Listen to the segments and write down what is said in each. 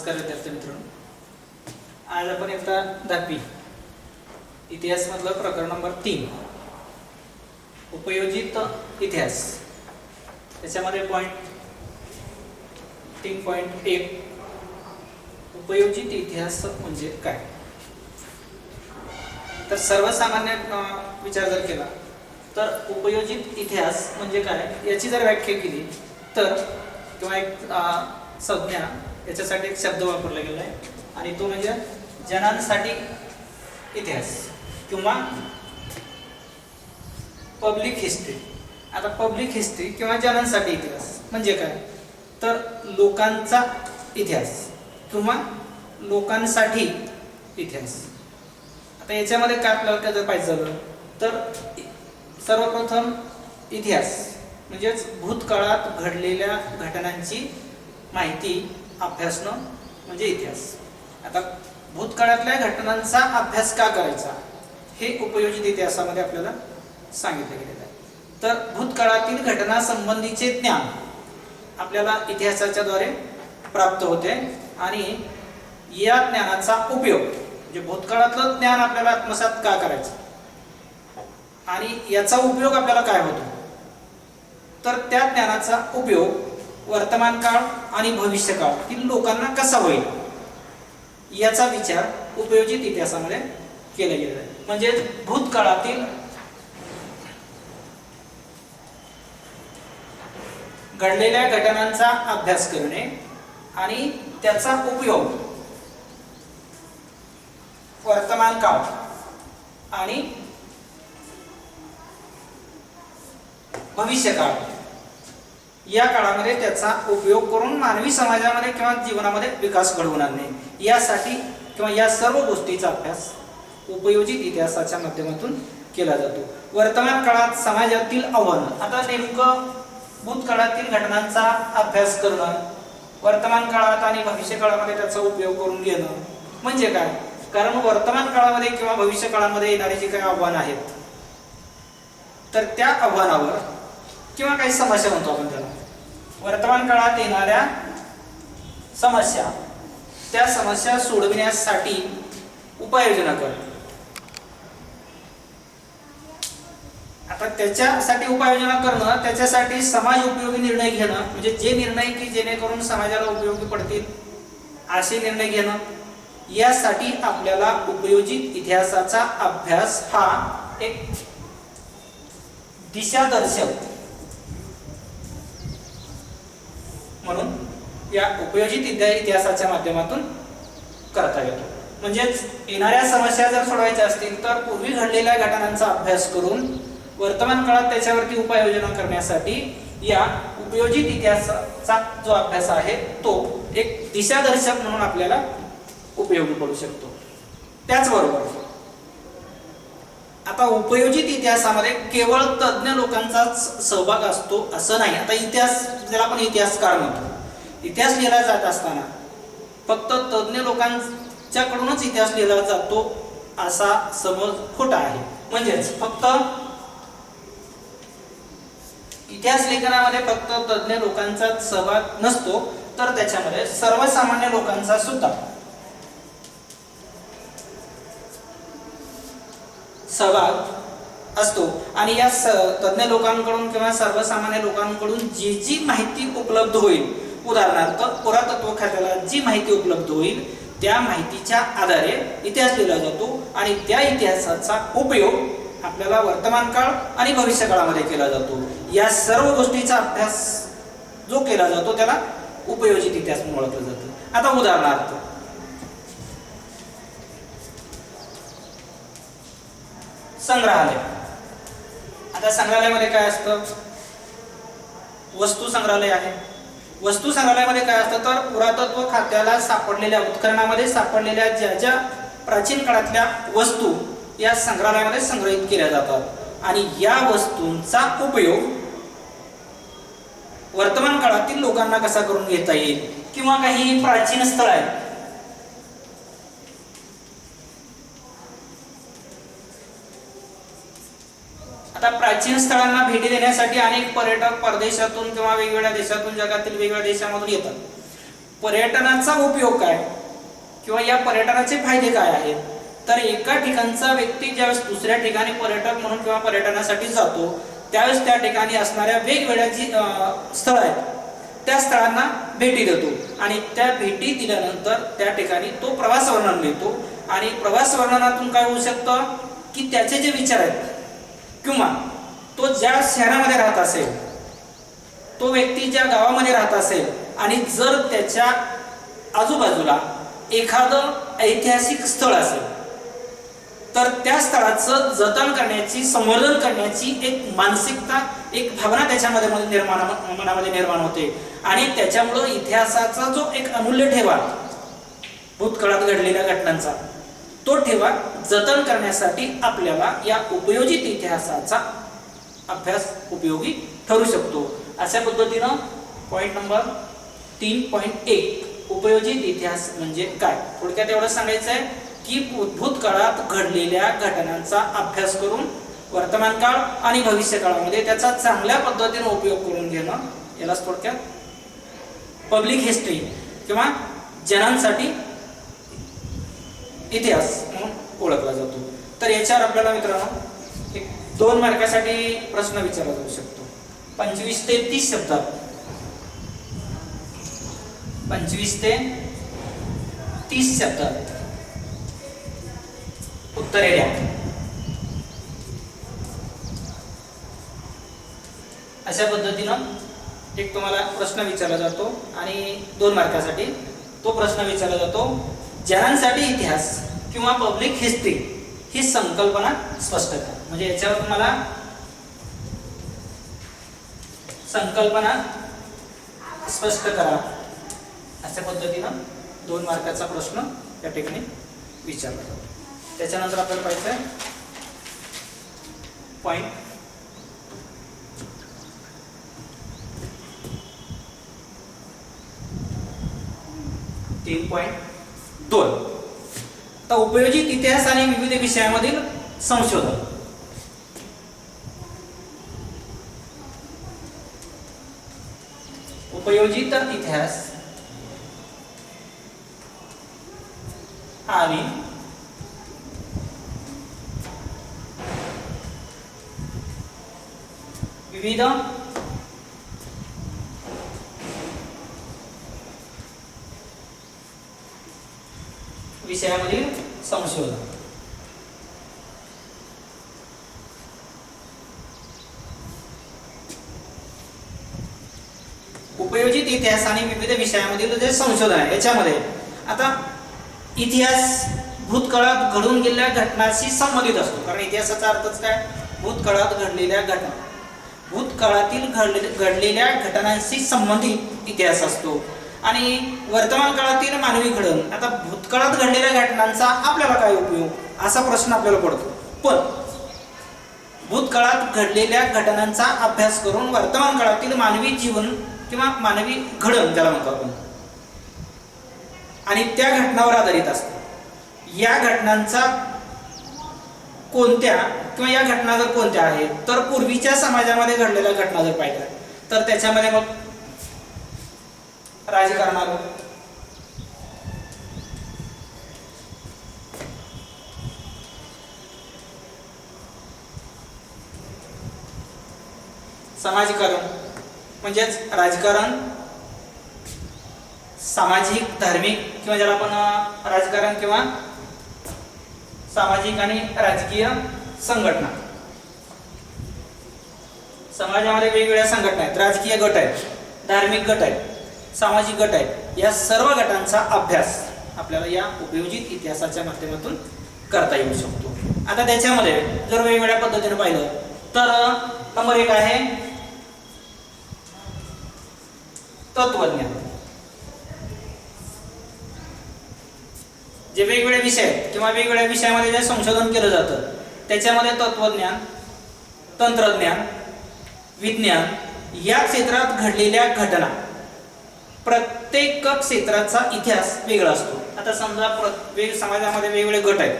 नमस्कार विद्यार्थी मित्रांनो, आज आपण एकदा 10वी इतिहास मधलं प्रकरण नंबर 3 उपयोजित इतिहास त्याच्यामध्ये पॉइंट 3.1 उपयोजित इतिहास म्हणजे काय। तर सर्वसामान्य विचार जर केला तर उपयोजित इतिहास म्हणजे काय याची जर व्याख्या केली तर किंवा एक संज्ञा याच्यासाठी एक शब्द वापरला गेला आहे आणि तो म्हणजे जनांसाठी इतिहास किंवा पब्लिक हिस्ट्री। आता पब्लिक हिस्ट्री किंवा जनांसाठी इतिहास म्हणजे काय तर लोकांचा इतिहास किंवा लोकांसाठी इतिहास। आता याच्यामध्ये काय आपल्याला जर पाहिजे झालं तर सर्वप्रथम इतिहास म्हणजेच भूतकाळात घडलेल्या घटनांची माहिती अभ्यासणं म्हणजे इतिहास। आता भूतकाळातल्या घटनांचा अभ्यास का करायचा हे उपयोजित इतिहासामध्ये आपल्याला सांगितलं गेलेलं आहे। तर भूतकाळातील घटना संबंधीचे ज्ञान आपल्याला इतिहासाच्या द्वारे प्राप्त होते आणि या ज्ञानाचा उपयोग म्हणजे भूतकाळातलं ज्ञान आपल्याला आत्मसात का करायचं आणि याचा उपयोग आपल्याला काय होतो तर त्या ज्ञानाचा उपयोग वर्तमान काळ आणि भविष्य काळातील लोकांना कसा होईल याचा विचार उपयोजित इतिहासामध्ये केला गेलेला आहे। म्हणजे भूतकाळातील घडलेल्या घटनांचा अभ्यास करणे आणि त्याचा उपयोग वर्तमान काळ आणि भविष्य काळ या काळामध्ये त्याचा उपयोग करून मानवी समाजामध्ये किंवा जीवनामध्ये विकास घडवून आणणे यासाठी किंवा या सर्व गोष्टीचा अभ्यास उपयोजित इतिहासाच्या माध्यमातून केला जातो। वर्तमान काळात समाजातील आव्हानं आता नेमकं भूतकाळातील घटनांचा अभ्यास करणं वर्तमान काळात आणि भविष्य काळामध्ये त्याचा उपयोग करून घेणं म्हणजे काय कारण वर्तमान काळामध्ये किंवा भविष्य काळामध्ये येणारे जे काही आव्हान आहेत तर त्या आव्हानावर किंवा काही समस्या म्हणतो आपण त्याला वर्तमान काळात येणाऱ्या समस्या त्या समस्या सोडविण्यासाठी उपाययोजना करणे। आता त्याच्यासाठी उपाययोजना करणं त्याच्यासाठी समाज उपयोगी निर्णय घेणं म्हणजे जे निर्णय की जेणेकरून समाजाला उपयोगी पडतील असे निर्णय घेणं यासाठी आपल्याला उपयोजित इतिहासाचा अभ्यास हा एक दिशादर्शक म्हणून या उपयोजित इतिहासाच्या माध्यमातून करता येतो। म्हणजेच येणाऱ्या समस्या जर सोडवायच्या असतील तर पूर्वी घडलेल्या घटनांचा अभ्यास करून वर्तमान काळात त्याच्यावरती उपाययोजना करण्यासाठी या उपयोजित इतिहासाचा जो अभ्यास आहे तो एक दिशादर्शक म्हणून आपल्याला उपयोगी पडू शकतो। त्याचबरोबर आता उपयोजित इतिहासामध्ये केवळ तज्ञ लोकांचाच सहभाग असतो असं नाही। आता इतिहास ज्याला आपण इतिहासकार म्हणतो इतिहास लिहिला जात असताना फक्त तज्ञ लोकांच्याकडूनच इतिहास लिहिला जातो असा समज खोटा आहे। म्हणजेच फक्त इतिहास लेखनामध्ये फक्त तज्ञ लोकांचाच सहभाग नसतो तर त्याच्यामध्ये सर्वसामान्य लोकांचा सुद्धा सहभाग असतो आणि या तज्ञ लोकांकडून किंवा सर्वसामान्य लोकांकडून जी जी माहिती उपलब्ध होईल उदाहरणार्थ पुरातत्व खात्याला जी माहिती उपलब्ध होईल त्या माहितीच्या आधारे इतिहास लिहिला जातो आणि त्या इतिहासाचा उपयोग आपल्याला वर्तमान काळ आणि भविष्य काळामध्ये केला जातो। या सर्व गोष्टीचा अभ्यास जो केला जातो त्याला उपयोजित इतिहास म्हणून ओळखलं जातं। आता उदाहरणार्थ संग्रहालय। आता संग्रहालयामध्ये काय असतं वस्तू संग्रहालय आहे। वस्तू संग्रहालयामध्ये काय असतं तर पुरातत्व खात्याला सापडलेल्या उत्खननामध्ये सापडलेल्या ज्या ज्या प्राचीन काळातल्या वस्तू या संग्रहालयामध्ये संग्रहित केल्या जातात आणि या वस्तूंचा उपयोग वर्तमान काळातील लोकांना कसा करून घेता येईल किंवा काही प्राचीन स्थळ आहेत आता प्राचीन स्थळांना भेटी देण्यासाठी अनेक पर्यटक परदेशातून किंवा वेगवेगळ्या देशातून जगातील वेगवेगळ्या देशांमधून येतात। पर्यटनाचा उपयोग काय किंवा या पर्यटनाचे फायदे काय आहेत, तर एका ठिकाणचा व्यक्ती ज्यावेळेस दुसऱ्या ठिकाणी पर्यटक म्हणून किंवा पर्यटनासाठी जातो त्यावेळेस त्या ठिकाणी असणाऱ्या वेगवेगळ्या जी स्थळं आहेत त्या स्थळांना भेटी देतो आणि त्या भेटी दिल्यानंतर त्या ठिकाणी तो प्रवास वर्णन लिहितो आणि प्रवास वर्णनातून काय होऊ शकतं की त्याचे जे विचार आहेत किंवा तो ज्या शहरामध्ये राहत असेल, तो व्यक्ती ज्या गावामध्ये राहत असेल आणि जर त्याच्या आजूबाजूला एखादं ऐतिहासिक स्थळ असेल तर त्या स्थळाचं जतन करण्याची, संवर्धन करण्याची एक मानसिकता, एक भावना त्याच्यामध्ये मनामध्ये निर्माण होते आणि त्याच्यामुळं इतिहासाचा जो एक अमूल्य ठेवा भूतकाळात घडलेल्या घटनांचा तो ठेवा जतन करण्यासाठी आपल्याला या उपयोजित इतिहासाचा अभ्यास उपयोगी ठरू शकतो. अशा पद्धतीनं पॉईंट नंबर 3.1 उपयोजित इतिहास म्हणजे काय, थोडक्यात एवढं सांगायचं आहे की भूतकाळात घडलेल्या घटनांचा अभ्यास करून वर्तमान काळ आणि भविष्य काळामध्ये त्याचा चांगल्या पद्धतीने उपयोग करून घेणं यालाच थोडक्यात पब्लिक हिस्ट्री किंवा जनांसाठी इतिहास म्हणून ओळखला जातो. तर याच्यावर आपल्याला मित्रांनो एक 2 मार्कासाठी प्रश्न विचारला जाऊ शकतो. 25 ते 30 शब्दात 25 ते 30 शब्दात उत्तरे द्या. अशा पद्धतीनं एक तुम्हाला प्रश्न विचारला जातो आणि 2 मार्कासाठी तो प्रश्न विचारला जातो. जनांसाठी इतिहास किंवा पब्लिक हिस्ट्री ही संकल्पना स्पष्ट करा. म्हणजे याच्यावर तुम्हाला संकल्पना स्पष्ट करा अशा पद्धतीनं 2 मार्काचा प्रश्न या ठिकाणी विचारला जातो. त्याच्यानंतर आपल्याला पाहिजे पॉइंट 3.2 तर उपयोजित इतिहास आणि विविध विषयामधील संशोधन. उपयोजित इतिहास आणि विविध विषयामधील संशोधन. उपयोजित इतिहास आणि विविध विषयामधील जे संशोधन आहे याच्यामध्ये आता इतिहास भूतकाळात घडून गेलेल्या घटनांशी संबंधित असतो. कारण इतिहासाचा अर्थच काय, भूतकाळात घडलेल्या घटना, भूतकाळातील घडलेल्या घटनांशी संबंधित इतिहास असतो. आणि वर्तमान काळातील मानवी घडण, आता भूतकाळात घडलेल्या घटनांचा आपल्याला काय उपयोग असा प्रश्न आपल्याला पडतो. पण भूतकाळात घडलेल्या घटनांचा अभ्यास करून वर्तमान काळातील मानवी जीवन किंवा मानवी घडण ज्याला म्हणतो आपण आणि त्या घटनावर आधारित असते. या घटनांचा कोणत्या किंवा या घटना जर कोणत्या आहेत तर पूर्वीच्या समाजामध्ये घडलेल्या घटना जर पाहिल्या तर त्याच्यामध्ये मग राजकारण आलं, समाजकारण म्हणजेच राजकारण, सामाजिक, धार्मिक किंवा ज्याला आपण राजकारण किंवा सामाजिक आणि राजकीय संघटना. समाजामध्ये वेगवेगळ्या संघटना आहेत, राजकीय गट आहेत, धार्मिक गट आहेत, सामाजिक गट आहेत. या सर्व गटांचा अभ्यास आपल्याला या उपयोजित इतिहासाच्या माध्यमातून करता येऊ शकतो. आता त्याच्यामध्ये जर वेगवेगळ्या पद्धतीने पाहिलं तर नंबर 1 आहे तत्वज्ञान. जे वेगवेगळे विषय आहेत किंवा वेगवेगळ्या विषयामध्ये जे संशोधन केलं जातं त्याच्यामध्ये तत्वज्ञान, तंत्रज्ञान, विज्ञान या क्षेत्रात घडलेल्या घटना, प्रत्येक क्षेत्राचा इतिहास वेगळा असतो. आता समजा समाजामध्ये वेगवेगळे गट आहेत,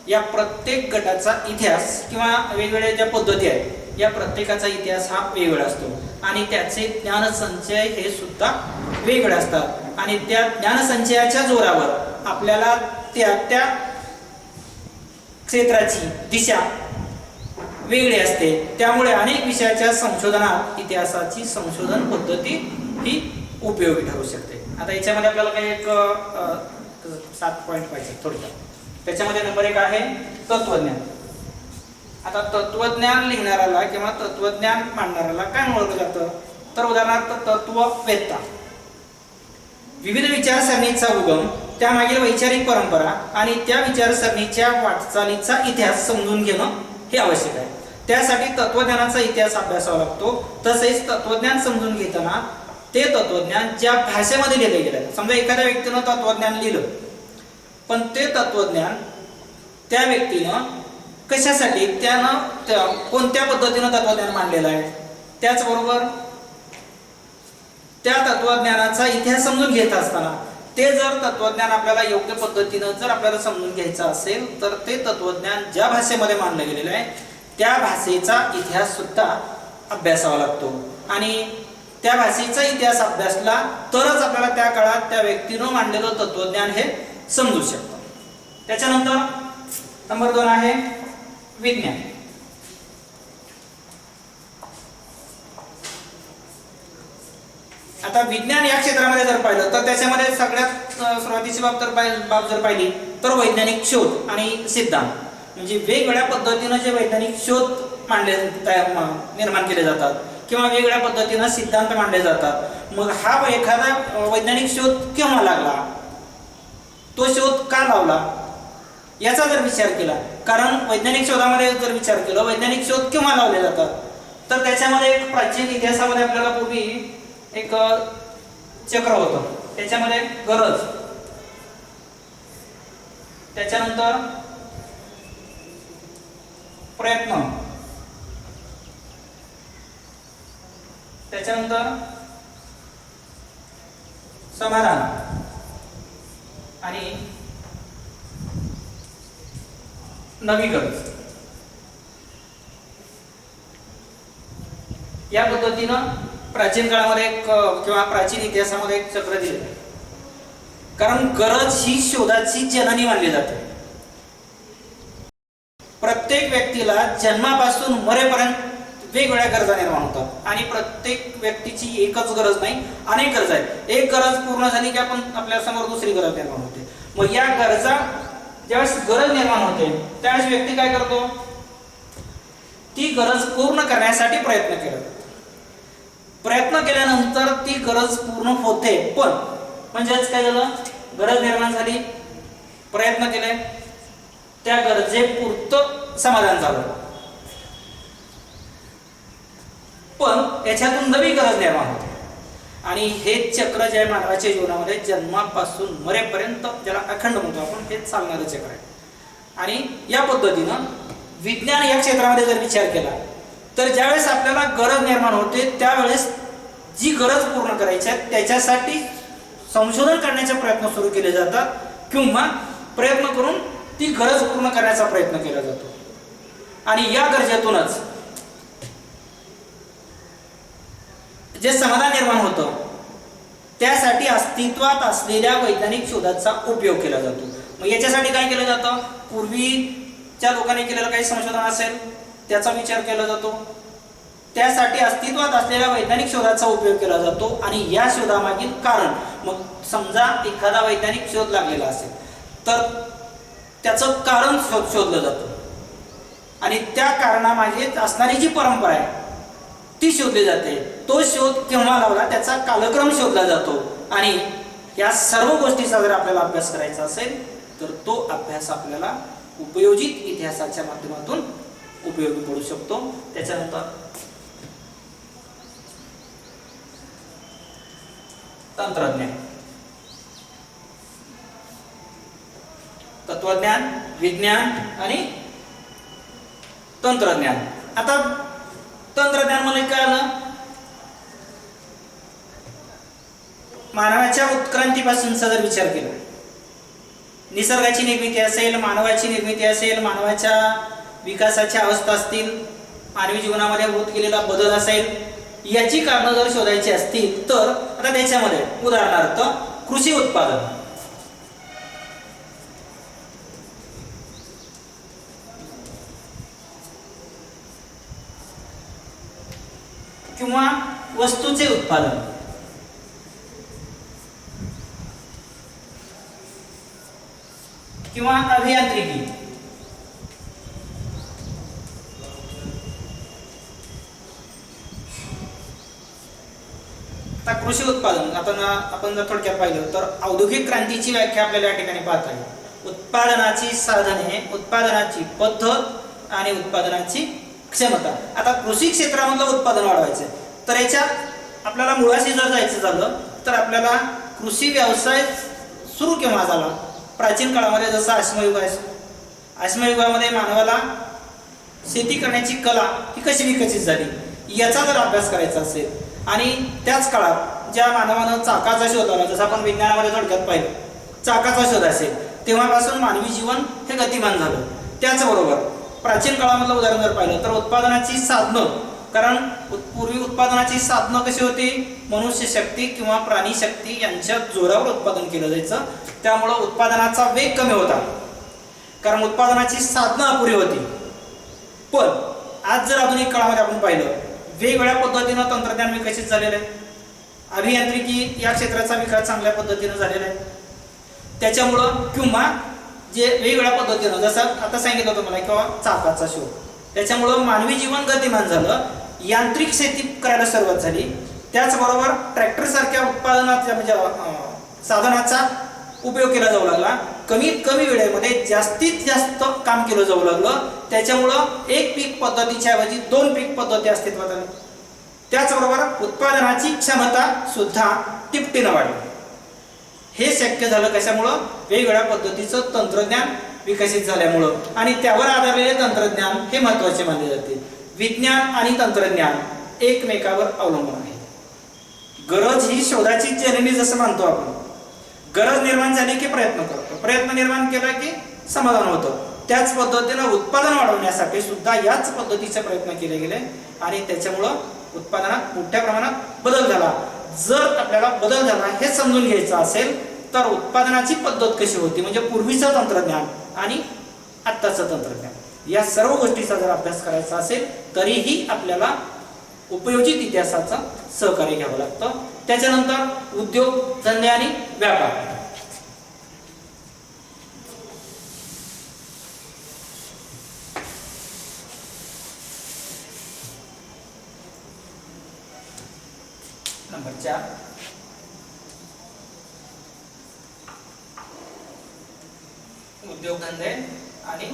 या प्रत्येक गटाचा इतिहास किंवा वेगवेगळ्या ज्या पद्धती आहेत या प्रत्येकाचा इतिहास हा वेगळा असतो आणि त्याचे ज्ञान संचय हे सुद्धा वेगवेगळे असतात आणि त्या ज्ञानसंचयाच्या जोरावर आपल्याला त्या क्षेत्राची दिशा वेगळी असते. त्यामुळे अनेक विषयाच्या संशोधनात इतिहासाची संशोधन पद्धती ही उपयोगी ठरू शकते. आता याच्यामध्ये आपल्याला काही एक 7 पॉईंट पाहिजे थोडक्यात. त्याच्यामध्ये नंबर 1 आहे तत्वज्ञान. आता तत्वज्ञान लिहिणाऱ्याला किंवा तत्वज्ञान मांडणाऱ्याला काय ओळखलं जातं, तर उदाहरणार्थ तत्ववेत्ता, विविध विचारसरणीचा उगम, त्यामागील वैचारिक परंपरा आणि त्या विचारसरणीच्या वाटचालीचा इतिहास समजून घेणं हे आवश्यक आहे. त्यासाठी तत्वज्ञानाचा इतिहास अभ्यासावा लागतो. तसेच तत्वज्ञान समजून घेताना ते तत्वज्ञान ज्या भाषेमध्ये लिहिलं गेलं, समजा एखाद्या व्यक्तीनं तत्वज्ञान लिहिलं, पण ते तत्वज्ञान त्या व्यक्तीनं कशासाठी, त्यानं कोणत्या पद्धतीनं तत्वज्ञान मांडलेलं आहे, त्याचबरोबर त्या तत्वज्ञानाचा इतिहास समजून घेत असताना ते जर तत्वज्ञान आपल्याला योग्य पद्धतीनं जर आपल्याला समजून घ्यायचं असेल तर ते तत्वज्ञान ज्या भाषेमध्ये मांडलं गेलेलं आहे त्या भाषेचा इतिहास सुद्धा अभ्यासावा लागतो. आणि त्या भाषेचा इतिहास अभ्यासला तरच आपल्याला त्या काळात त्या व्यक्तीनं मांडलेलं तत्वज्ञान हे समजू शकतं. त्याच्यानंतर नंबर 2 आहे विज्ञान. आता विज्ञान या क्षेत्रामध्ये जर पाहिलं तर त्याच्यामध्ये सगळ्यात सुरुवातीची बाब जर पाहिली तर वैज्ञानिक शोध आणि सिद्धांत, म्हणजे वेगवेगळ्या पद्धतीनं जे वैज्ञानिक शोध निर्माण केले जातात किंवा वेगवेगळ्या पद्धतीनं सिद्धांत मांडले जातात. मग हा एखादा वैज्ञानिक शोध केव्हा लागला, तो शोध का लावला याचा जर विचार केला, कारण वैज्ञानिक शोधामध्ये जर विचार केला वैज्ञानिक शोध केव्हा लावले जातात, तर त्याच्यामध्ये एक प्राचीन इतिहासामध्ये आपल्याला पूर्वी एक चक्र होतं. त्याच्यामध्ये गरज, त्याच्यानंतर प्रयत्न, त्याच्यानंतर समाधान आणि नवी गरज. या पद्धतीनं प्राचीन काळामध्ये किंवा प्राचीन इतिहासामध्ये एक चक्र दिले, कारण गरज ही शोधाची जननी मानली जाते. प्रत्येक व्यक्तीला जन्मापासून मरेपर्यंत वेगवेगळ्या गरजा निर्माण होतात आणि प्रत्येक व्यक्तीची एकच गरज नाही, अनेक गरज आहेत. एक गरज पूर्ण झाली की आपण आपल्या समोर दुसरी गरज निर्माण होते. मग या गरजा ज्यावेळेस गरज निर्माण होते त्यावेळेस व्यक्ती काय करतो, ती गरज पूर्ण करण्यासाठी प्रयत्न केला जातो. प्रयत्न केल्यानंतर ती गरज पूर्ण होते, पण म्हणजेच काय झालं, गरज निर्माण झाली, प्रयत्न केले, त्या गरजेपुरतं समाधान झालं, पण याच्यातून नवी गरज निर्माण होते. आणि हे चक्र जे आहे मानवाच्या जीवनामध्ये जन्मापासून मरेपर्यंत, ज्याला अखंड म्हणतो आपण, हे चालणारं चक्र आहे. आणि या पद्धतीनं विज्ञान या क्षेत्रामध्ये जर विचार केला तर ज्यावेळेस आपल्याला गरज निर्माण होते त्यावेळेस जी गरज पूर्ण करायची आहे त्याच्यासाठी संशोधन करण्याचे प्रयत्न सुरू केले जातात किंवा प्रयत्न करून ती गरज पूर्ण करण्याचा प्रयत्न केला जातो. आणि या गरजेतूनच जे समाधान निर्माण होतं त्यासाठी अस्तित्वात असलेल्या वैज्ञानिक शोधाचा उपयोग केला जातो. मग याच्यासाठी काय केलं जातं, पूर्वीच्या लोकांनी केलेलं काही संशोधन असेल त्याचा विचार केला जातो, त्यासाठी अस्तित्वात असलेल्या वैज्ञानिक शोधाचा उपयोग केला जातो. आणि या शोधामागील कारण, मग समजा एखादा वैज्ञानिक शोध लागलेला असेल तर त्याचं कारण शोधलं जातं आणि त्या कारणामागे असणारी जी परंपरा आहे ती शोधली जाते. तो शोध केव्हा लावला त्याचा कालक्रम शोधला जातो. आणि या सर्व गोष्टीचा जर आपल्याला अभ्यास करायचा असेल तर तो अभ्यास आपल्याला उपयोजित इतिहासाच्या माध्यमातून उपयोगी पडू शकतो. त्याच्यानंतर तंत्रज्ञान, तत्वज्ञान, विज्ञान आणि तंत्रज्ञान. आता तंत्रज्ञान म्हणजे काय आलं, मानवाच्या उत्क्रांतीपासूनचा जर विचार केला, निसर्गाची निर्मिती असेल, मानवाची निर्मिती असेल, मानवाच्या विकासाच्या अवस्था असतील, मानवी जीवनामध्ये होत गेलेला बदल असेल, याची कारणं जर शोधायची असतील तर आता त्याच्यामध्ये उदाहरणार्थ कृषी उत्पादन, किंवा वस्तूचे उत्पादन, किंवा अभियांत्रिकी, आता कृषी उत्पादन आपण जर थोडक्यात पाहिलं तर औद्योगिक क्रांतीची व्याख्या आपल्याला या ठिकाणी पाहता येईल. उत्पादनाची साधने, उत्पादनाची पद्धत आणि उत्पादनाची क्षमता. आता कृषी क्षेत्रामधलं उत्पादन वाढवायचं तर याच्या आपल्याला मुळाशी जर जायचं झालं तर आपल्याला कृषी व्यवसाय सुरू केव्हा झाला? प्राचीन काळामध्ये जसं अश्मयुग आहे, अश्मयुगामध्ये मानवाला शेती करण्याची कला ही कशी विकसित झाली याचा जर अभ्यास करायचा असेल आणि त्याच काळात ज्या मानवानं चाकाचा शोध लावला, जसं आपण विज्ञानामध्ये थोडक्यात पाहिलं चाकाचा शोध असेल, तेव्हापासून मानवी जीवन हे गतिमान झालं. त्याचबरोबर प्राचीन काळामधलं उदाहरण जर पाहिलं तर उत्पादनाची साधनं, कारण पूर्वी उत्पादनाची साधनं कशी होती? मनुष्य शक्ती किंवा प्राणी शक्ती यांच्या जोरावर उत्पादन केलं जायचं. त्यामुळं उत्पादनाचा वेग कमी होता कारण उत्पादनाची साधनं अपुरी होती. पण आज जर आधुनिक काळामध्ये आपण पाहिलं वेगवेगळ्या पद्धतीनं तंत्रज्ञान विकसित झालेलं आहे. अभियांत्रिकी या क्षेत्राचा विकास चांगल्या पद्धतीनं झालेला आहे. त्याच्यामुळं किंवा जे वेगवेगळ्या पद्धतीनं जसं आता सांगितलं होतं मला किंवा चाकाचा शोध, त्याच्यामुळं मानवी जीवन गतिमान झालं, यांत्रिक शेती करायला सुरुवात झाली. त्याचबरोबर ट्रॅक्टर सारख्या उत्पादनाच्या म्हणजे साधनाचा उपयोग केला जाऊ लागला. कमीत कमी वेळेमध्ये जास्तीत जास्त काम केलं जाऊ लागलं. त्याच्यामुळं एक पीक पद्धतीच्या ऐवजी 2 पीक पद्धती अस्तित्वात आल्या. त्याचबरोबर उत्पादनाची क्षमता सुद्धा तिपटीनं वाढली. हे शक्य झालं कशामुळं? वेगवेगळ्या पद्धतीचं तंत्रज्ञान विकसित झाल्यामुळं. आणि त्यावर आधारलेले तंत्रज्ञान हे महत्त्वाचे मानले जाते. विज्ञान आणि तंत्रज्ञान एकमेकावर अवलंबून आहे. गरज ही शोधाची जननी जसं मानतो आपण. गरज निर्माण झाली की प्रयत्न करतो, प्रयत्न निर्माण केला की समाधान होतं. त्याच पद्धतीनं उत्पादन वाढवण्यासाठी सुद्धा याच पद्धतीचे प्रयत्न केले गेले आणि त्याच्यामुळं उत्पादनात मोठ्या प्रमाणात बदल झाला. जर आपल्याला बदल झाला हे समजून घ्यायचं असेल तर उत्पादनाची पद्धत कशी होती, म्हणजे पूर्वीचं तंत्रज्ञान आणि आत्ताचं तंत्रज्ञान, या सर्व गोष्टीचा जर अभ्यास करायचा असेल तरीही आपल्याला उपयोजित इतिहासाचं सहकार्य घ्यावं लागतं. त्याच्यानंतर उद्योग, धंदे आणि व्यापार. नंबर 4 उद्योगधंदे आणि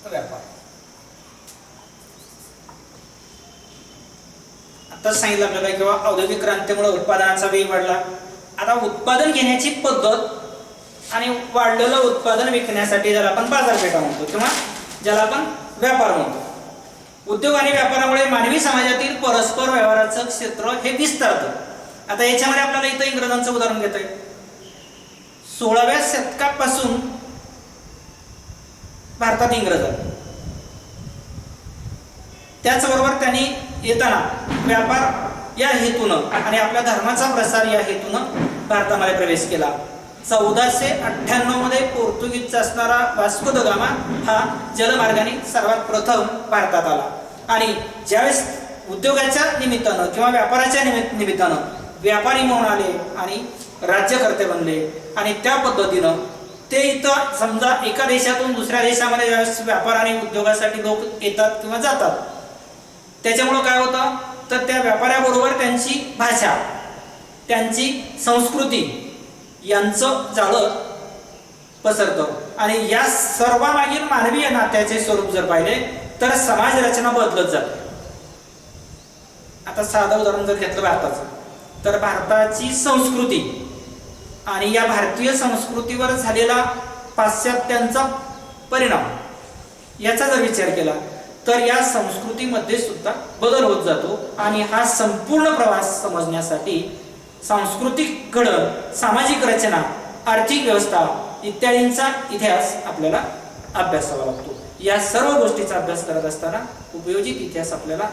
व्यापार. आता सांगितलं आपल्याला किंवा औद्योगिक क्रांतीमुळे उत्पादनाचा वेग वाढला. आता उत्पादन घेण्याची पद्धत आणि वाढलेलं उत्पादन विकण्यासाठी ज्याला आपण बाजारपेठा म्हणतो किंवा ज्याला आपण व्यापार म्हणतो. उद्योग आणि व्यापारामुळे मानवी समाजातील परस्पर व्यवहाराचं क्षेत्र हे विस्तारतं. आता याच्यामध्ये आपल्याला इथं इंग्रजांचं उदाहरण घेता येईल. 16व्या शतकापासून भारतात इंग्रज आले. त्याचबरोबर त्यांनी येताना व्यापार या हेतूनं आणि आपल्या धर्माचा प्रसार या हेतूनं भारतामध्ये प्रवेश केला. 1498 मध्ये पोर्तुगीजचा असणारा वास्को द गामा हा जलमार्गाने सर्वात प्रथम भारतात आला आणि ज्यावेळेस उद्योगाच्या निमित्तानं किंवा व्यापाराच्या निमित्तानं व्यापारी म्हणून आले आणि राज्यकर्ते बनले आणि त्या पद्धतीनं ते इथं समजा एका देशातून दुसऱ्या देशामध्ये ज्यावेळेस व्यापार आणि उद्योगासाठी लोक येतात किंवा जातात, त्याच्यामुळं काय होतं तर त्या व्यापाऱ्याबरोबर त्यांची भाषा, त्यांची संस्कृती यांचं जाळं पसरतं आणि या सर्वांमागील मानवीय नात्याचे स्वरूप जर पाहिले तर समाज रचना बदलत जाते. आता साधं उदाहरण जर घेतलं भारताचं तर भारताची संस्कृती आणि या भारतीय संस्कृतीवर झालेला पाश्चात्यांचा परिणाम याचा जर विचार केला तर या संस्कृतीमध्ये सुद्धा बदल होत जातो आणि हा संपूर्ण प्रवास समजण्यासाठी सांस्कृतिक घडण, सामाजिक रचना, आर्थिक व्यवस्था इत्यादींचा इतिहास आपल्याला अभ्यासावा लागतो. या सर्व गोष्टीचा अभ्यास करत असताना उपयोजित इतिहास आपल्याला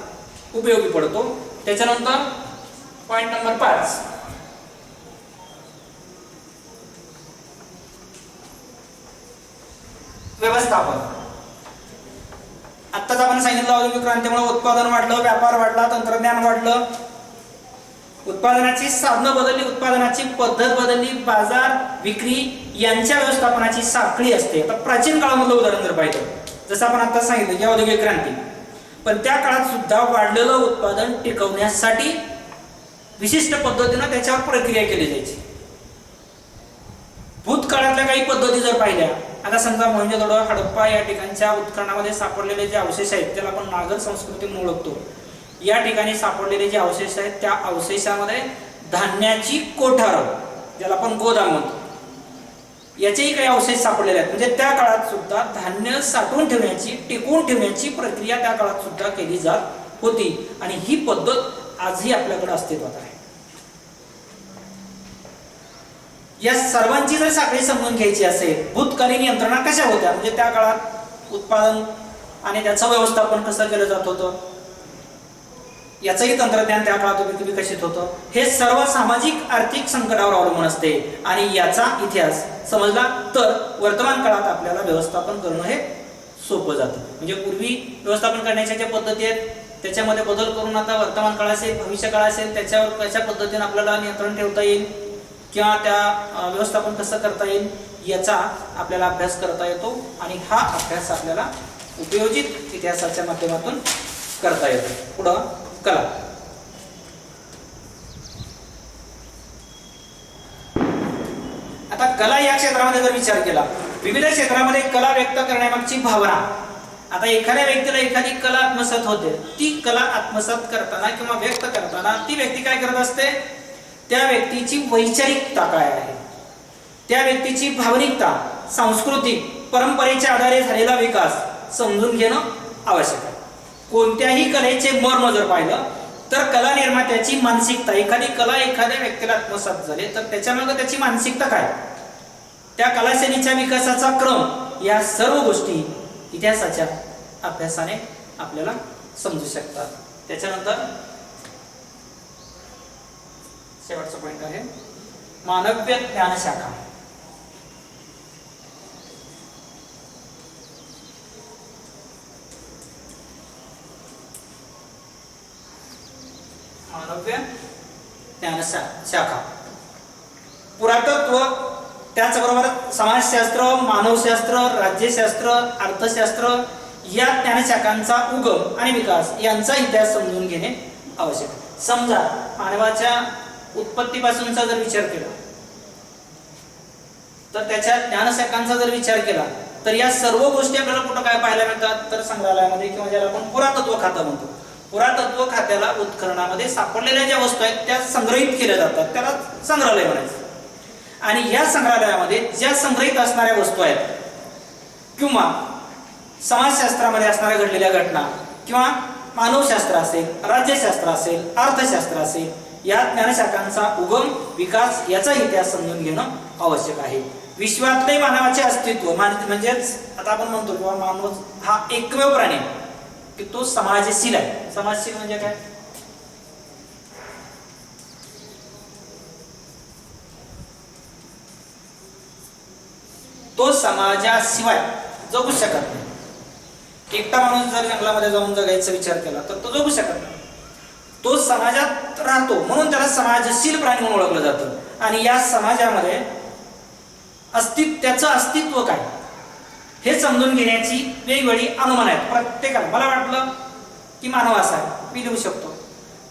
उपयोगी पडतो. त्याच्यानंतर पॉइंट नंबर 5, व्यवस्थापन. आत्ताच आपण सांगितलं औद्योगिक क्रांतीमुळे उत्पादन वाढलं, व्यापार वाढला, तंत्रज्ञान वाढलं, उत्पादनाची साधनं बदलली, उत्पादनाची पद्धत बदलली, बाजार विक्री यांच्या व्यवस्थापनाची साखळी असते. आता प्राचीन काळामधलं उदाहरण जर पाहिलं, जसं आपण आता सांगितलं की औद्योगिक क्रांती, पण त्या काळात सुद्धा वाढलेलं उत्पादन टिकवण्यासाठी विशिष्ट पद्धतीनं त्याच्यावर प्रक्रिया केली जायची. भूतकाळातल्या काही पद्धती जर पाहिल्या, आता समजा मोहनजोदडो, हडप्पा या ठिकाणच्या उत्खननामध्ये सापडलेले जे अवशेष आहेत त्याला आपण नागर संस्कृती म्हणून ओळखतो. या ठिकाणी सापडलेले जे अवशेष आहेत त्या अवशेषामध्ये धान्याची कोठार, ज्याला आपण गोदाम म्हणतो, याचेही काही अवशेष सापडलेले आहेत. म्हणजे त्या काळात सुद्धा धान्य साठवून ठेवण्याची, टिकवून ठेवण्याची प्रक्रिया त्या काळात सुद्धा केली जात होती आणि ही पद्धत आजही आपल्याकडे अस्तित्वात आहे. या सर्वांची जर साखळी समजून घ्यायची असेल, भूतकालीन यंत्रणा कशा होत्या, म्हणजे त्या काळात उत्पादन आणि त्याचं व्यवस्थापन कसं केलं जात होतं, याचंही तंत्रज्ञान त्या काळात विकसित होतं, हे सर्व सामाजिक आर्थिक संकटावर अवलंबून असते. आणि याचा इतिहास समजला तर वर्तमान काळात आपल्याला व्यवस्थापन करणं हे सोपं जातं. म्हणजे पूर्वी व्यवस्थापन करण्याच्या ज्या पद्धती आहेत त्याच्यामध्ये बदल करून आता वर्तमान काळ असेल, भविष्य काळ असेल, त्याच्यावर कशा पद्धतीने आपल्याला नियंत्रण ठेवता येईल किंवा त्या व्यवस्थापन कसं करता येईल याचा आपल्याला अभ्यास करता येतो. आणि हा अभ्यास आपल्याला उपयोजित इतिहासाच्या माध्यमातून करता येतो. पुढं कला. आता कला या क्षेत्रामध्ये जर विचार केला, विविध क्षेत्रामध्ये कला व्यक्त करण्यामागची भावना. आता एखाद्या व्यक्तीला एखादी कला आत्मसात होते, ती कला आत्मसात करताना किंवा व्यक्त करताना ती व्यक्ती काय करत असते, त्या व्यक्तीची वैचारिकता काय आहे, त्या व्यक्तीची भावनिकता, सांस्कृतिक परंपरेच्या आधारे झालेला विकास समजून घेणं आवश्यक आहे. कोणत्याही कलेचे मर्म जर पाहिलं तर कला निर्मात्याची मानसिकता, एखादी कला एखाद्या व्यक्तीला आत्मसात झाली तर त्याच्यामागे त्याची मानसिकता काय, त्या कलाशैलीच्या विकासाचा क्रम, या सर्व गोष्टी इतिहासाच्या अभ्यासाने आपल्याला समजू शकतात. त्याच्यानंतर शेवटचा पॉइंट आहे मानव्य ज्ञानशाखा. मानव्य ज्ञानशाखा, पुरातत्व, त्याचबरोबर समाजशास्त्र, मानवशास्त्र, राज्यशास्त्र, अर्थशास्त्र या ज्ञानशाखांचा उगम आणि विकास यांचा इतिहास समजून घेणे आवश्यक आहे. समजा मानवाच्या उत्पत्तीपासूनचा जर विचार केला तर त्याच्या ज्ञानशाखांचा जर विचार केला तर या सर्व गोष्टी आपल्याला कुठं काय पाहायला मिळतात तर संग्रहालयामध्ये, किंवा ज्याला आपण पुरातत्व खातं म्हणतो. पुरातत्व खात्याला उत्खननामध्ये सापडलेल्या ज्या वस्तू आहेत त्या संग्रहित केल्या जातात, त्याला संग्रहालय म्हणायचं. आणि या संग्रहालयामध्ये ज्या संग्रहित असणाऱ्या वस्तू आहेत किंवा समाजशास्त्रामध्ये असणाऱ्या घडलेल्या घटना किंवा मानवशास्त्र असेल, राज्यशास्त्र असेल, अर्थशास्त्र असेल, या ज्ञानशाखांचा उगम विकास याचा इतिहास समजून घेणं आवश्यक आहे. विश्वातले मानवाचे अस्तित्व म्हणजेच आता आपण म्हणतो किंवा मानव हा एकमेव प्राणी की तो समाजशील आहे. समाजशील म्हणजे काय, तो समाजाशिवाय जगू शकत नाही. एकटा माणूस जर जंगलामध्ये जाऊन जगायचा विचार केला तर तो जगू शकत नाही. तो समाजात राहतो म्हणून त्याला समाजशील प्राणी म्हणून ओळखलं जातं. आणि या समाजामध्ये त्याचं अस्तित्व काय हे समजून घेण्याची वेगवेगळी अनुमान आहेत प्रत्येकाला. मला वाटलं की मानव असा आहे, मी लिहू शकतो.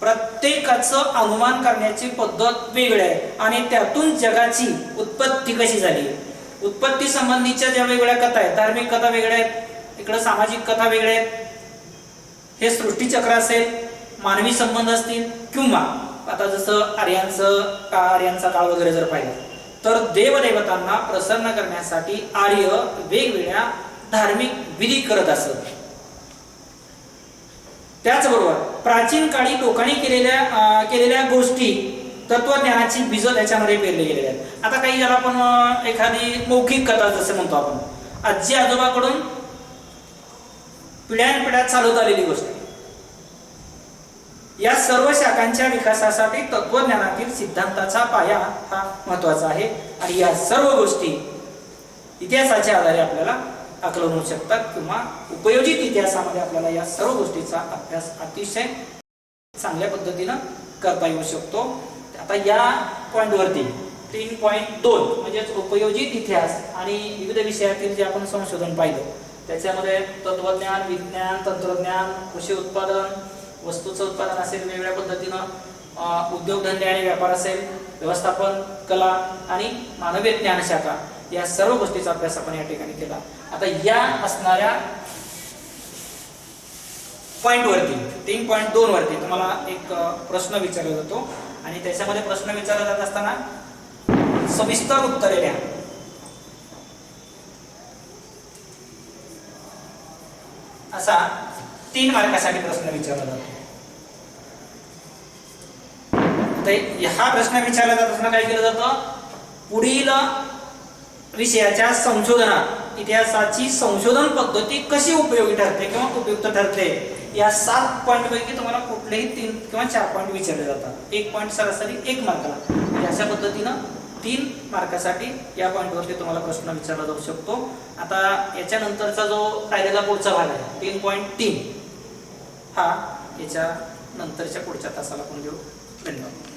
प्रत्येकाचं अनुमान करण्याची पद्धत वेगळी आहे आणि त्यातून जगाची उत्पत्ती कशी झाली, उत्पत्ती संबंधीच्या ज्या वेगवेगळ्या कथा आहेत, धार्मिक कथा वेगळ्या आहेत, इकडे सामाजिक कथा वेगळ्या आहेत, हे सृष्टीचक्र असेल, मानवी संबंध असतील, किंवा आता जसं आर्यांचा काळ वगैरे जर पाहिला तर देवदेवतांना प्रसन्न करण्यासाठी आर्य वेगवेगळ्या धार्मिक विधी करत असत. त्याचबरोबर प्राचीन काळी लोकांनी केलेल्या गोष्टी, तत्वज्ञानाची बीज त्याच्यामध्ये पेरले गेलेली आहेत. आता काही ज्याला आपण एखादी मौखिक कथा जसं म्हणतो आपण, आजी आजोबाकडून पिढ्यानपिढ्या चालत आलेली गोष्ट आहे. या सर्व शाखांच्या विकासासाठी तत्वज्ञानातील सिद्धांताचा पाया हा महत्वाचा आहे आणि या सर्व गोष्टी इतिहासाच्या आधारे आपल्याला आकलन होऊ शकतात किंवा उपयोजित इतिहासामध्ये आपल्याला या सर्व गोष्टीचा अभ्यास अतिशय चांगल्या पद्धतीनं करता येऊ शकतो. आता या पॉइंटवरती 3.2 म्हणजेच उपयोजित इतिहास आणि विविध विषयातील जे आपण संशोधन पाहिलं त्याच्यामध्ये तत्वज्ञान, विज्ञान, तंत्रज्ञान, कृषी उत्पादन, वस्तूचं उत्पादन असेल, वेगवेगळ्या पद्धतीनं उद्योगधंदे आणि व्यापार असेल, व्यवस्थापन, कला आणि मानवी ज्ञानशाखा या सर्व गोष्टीचा अभ्यास आपण या ठिकाणी केला. आता या असणाऱ्या पॉइंटवरती 3.2 वरती तुम्हाला एक प्रश्न विचारला जातो आणि त्याच्यामध्ये प्रश्न विचारला जात असताना सविस्तर उत्तरे द्या. असा 3 मार्कासाठी प्रश्न विचारला जातो. हा प्रश्न विचारला जात असताना काय केलं जातं, पुढील विषयाच्या संशोधनात इतिहासाची संशोधन पद्धती कशी उपयोगी ठरते किंवा उपयुक्त ठरते या 7 पॉइंट पैकी तुम्हाला कुठलेही 3 किंवा 4 पॉइंट विचारले जातात. 1 पॉइंट सरासरी 1 मार्काला. म्हणजे अशा पद्धतीनं 3 मार्कासाठी या पॉइंटवरती तुम्हाला प्रश्न विचारला जाऊ शकतो. आता याच्यानंतरचा जो राहिलेला पुढचा भाग आहे 3.3 हा याच्या नंतरच्या पुढच्या तासाला आपण घेऊ. धन्यवाद.